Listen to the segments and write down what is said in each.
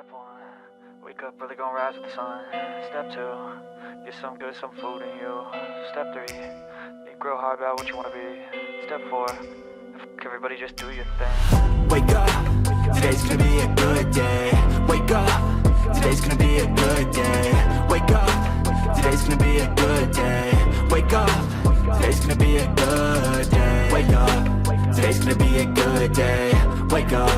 Step one, wake up early, gonna rise with the sun. Step two, get some good, some food in you. Step three, think real hard about what you wanna be. Step four, everybody just do your thing. Wake up, today's gonna be a good day. Wake up, today's gonna be a good day. Wake up, today's gonna be a good day. Wake up, today's gonna be a good day. Wake up, today's gonna be a good day. Wake up,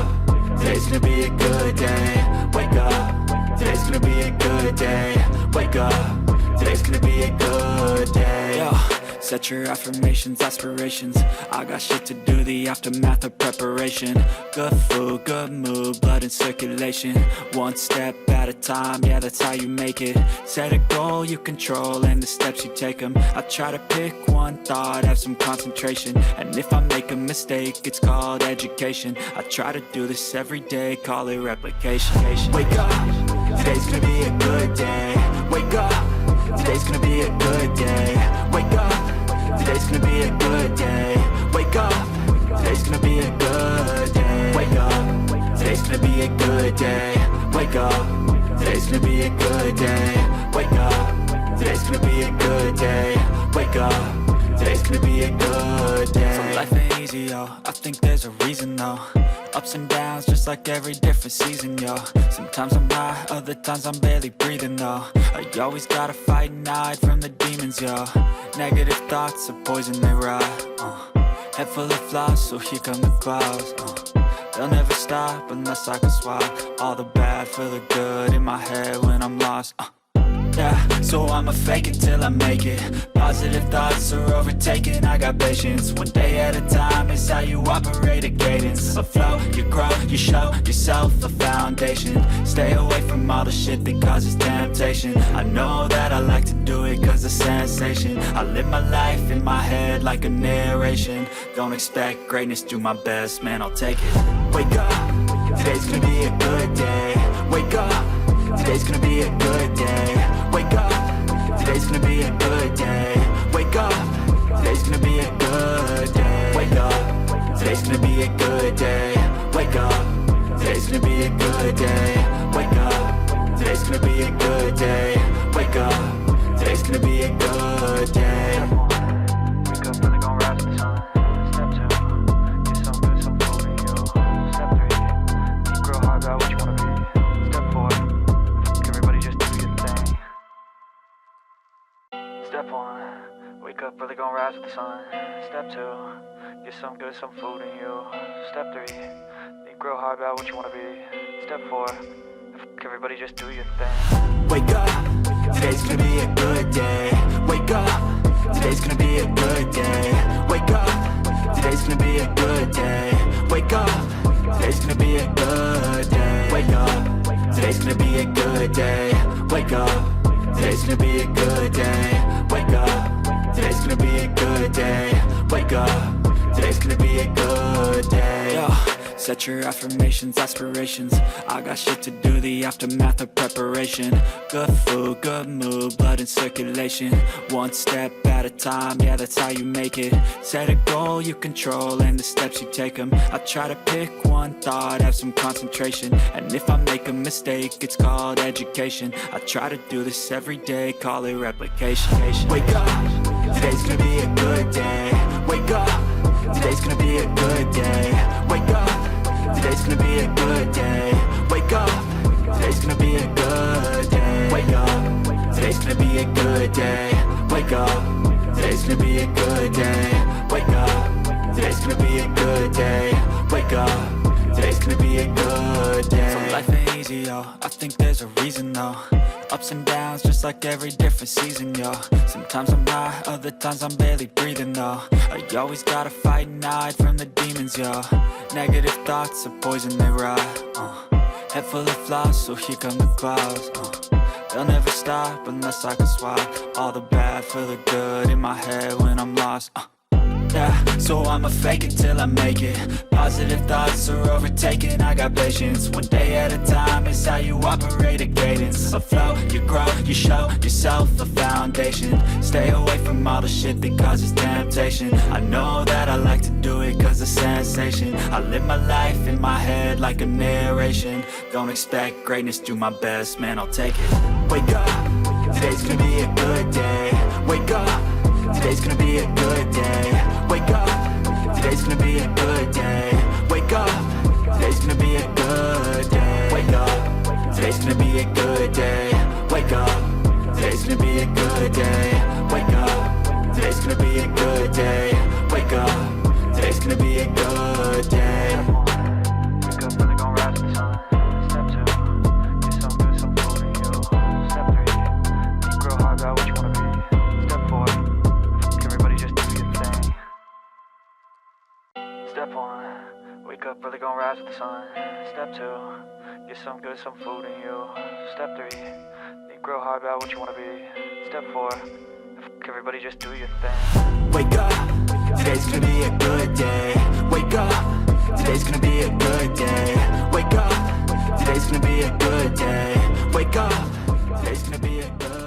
today's gonna be a good day. Wake up, today's gonna be a good day. Wake up, today's gonna be a good day. Yo, set your affirmations, aspirations. I got shit to do, the aftermath of preparation. Good food, good mood, blood in circulation. One step at a time, yeah, that's how you make it. Set a goal you control and the steps you take them. I try to pick one thought, have some concentration. And if I make a mistake, it's called education. I try to do this every day, call it replication. Wake up, today's gonna be a good day. Wake up, today's gonna be a good day. Wake up, today's gonna be a good day. Wake up, today's gonna be a good day. Wake up, today's gonna be a good day. Wake up, today's gonna be a good day. Wake up, today's gonna be a good day. Wake up, today's gonna be a good day. So life ain't easy, yo, I think there's a reason though. Ups and downs, just like every different season, yo. Sometimes I'm high, other times I'm barely breathing, though. I always gotta fight and hide from the demons, yo. Negative thoughts are poison, they ride, Head full of flies, so here come the clouds, They'll never stop unless I can swap all the bad for the good in my head when I'm lost, Yeah, so I'ma fake it till I make it. Positive thoughts are overtaken, I got patience. One day at a time is how you operate a cadence. A flow, you grow, you show yourself a foundation. Stay away from all the shit that causes temptation. I know that I like to do it cause it's sensation. I live my life in my head like a narration. Don't expect greatness, do my best, man, I'll take it. Wake up, today's gonna be a good day. Wake up, today's gonna be a good day. Wake up, today's gonna be a good day. Wake up, today's gonna be a good day. Wake up, today's gonna be a good day. Wake up, today's gonna be a good day. Wake up, today's gonna be a good day. Wake up, today's gonna be a good day. Wake up early, gonna rise with the sun. Step two, get some good, some food in you. Step three, think real hard about what you wanna be. Step four, everybody just do your thing. Step one, wake up early, gonna rise with the sun. Step two, get some good, some food in you. Step three, think real hard about what you wanna be. Step four, everybody just do your thing. Wake up, today's gonna be a good day. Wake up, today's gonna be a good day. Wake up, today's gonna be a good day. Wake up, today's gonna be a good day. Wake up, today's gonna be a good day. Wake up, today's gonna be a good day. Wake up, today's gonna be a good day. Wake up, today's gonna be a good day. Yo, set your affirmations, aspirations. I got shit to do, the aftermath of preparation. Good food, good mood, blood in circulation. One step at a time, yeah, that's how you make it. Set a goal you control and the steps you take them. I try to pick one thought, have some concentration. And if I make a mistake, it's called education. I try to do this every day, call it replication. Wake up, today's gonna be a good day. Wake up, today's gonna be a good day. Wake up, today's gonna be a good day. Wake up, today's gonna be a good day. Wake up, today's gonna be a good day. Wake up, today's gonna be a good day. Wake up, today's gonna be a good day. Wake up, today's gonna be a good day. So life ain't easy, yo, I think there's a reason though. Ups and downs, just like every different season, yo. Sometimes I'm high, other times I'm barely breathing, though. I always gotta fight and hide from the demons, yo. Negative thoughts are poison, they ride, Head full of flies, so here come the clouds, They'll never stop unless I can swap all the bad for the good in my head when I'm lost, Yeah, so I'ma fake it till I make it. Positive thoughts are overtaken, I got patience. One day at a time is how you operate a cadence, a flow. You grow, you show yourself a foundation. Stay away from all the shit that causes temptation. I know that I like to do it cause it's sensation. I live my life in my head like a narration. Don't expect greatness, do my best, man, I'll take it. Wake up, today's gonna be a good day. Wake up, today's gonna be a good day. Wake up, today's gonna be a good day. Wake up, today's gonna be a good day. Wake up, today's gonna be a good day. Wake up, today's gonna be a good day. Wake up, today's gonna be a good day. Wake up, today's gonna be a good day. Wake up, really gonna rise with the sun. Step 2, get some good, some food in you. Step 3, think real hard about what you wanna be. Step 4, everybody just do your thing. Step 1, wake up, really gonna rise with the sun. Step 2, get some good, some food in you. Step 3, think real hard about what you wanna be. Step 4, everybody just do your thing. Wake up, today's gonna be a good day. Wake up, today's gonna be a good day. Wake up, today's gonna be a good day. Wake up, today's gonna be a good day.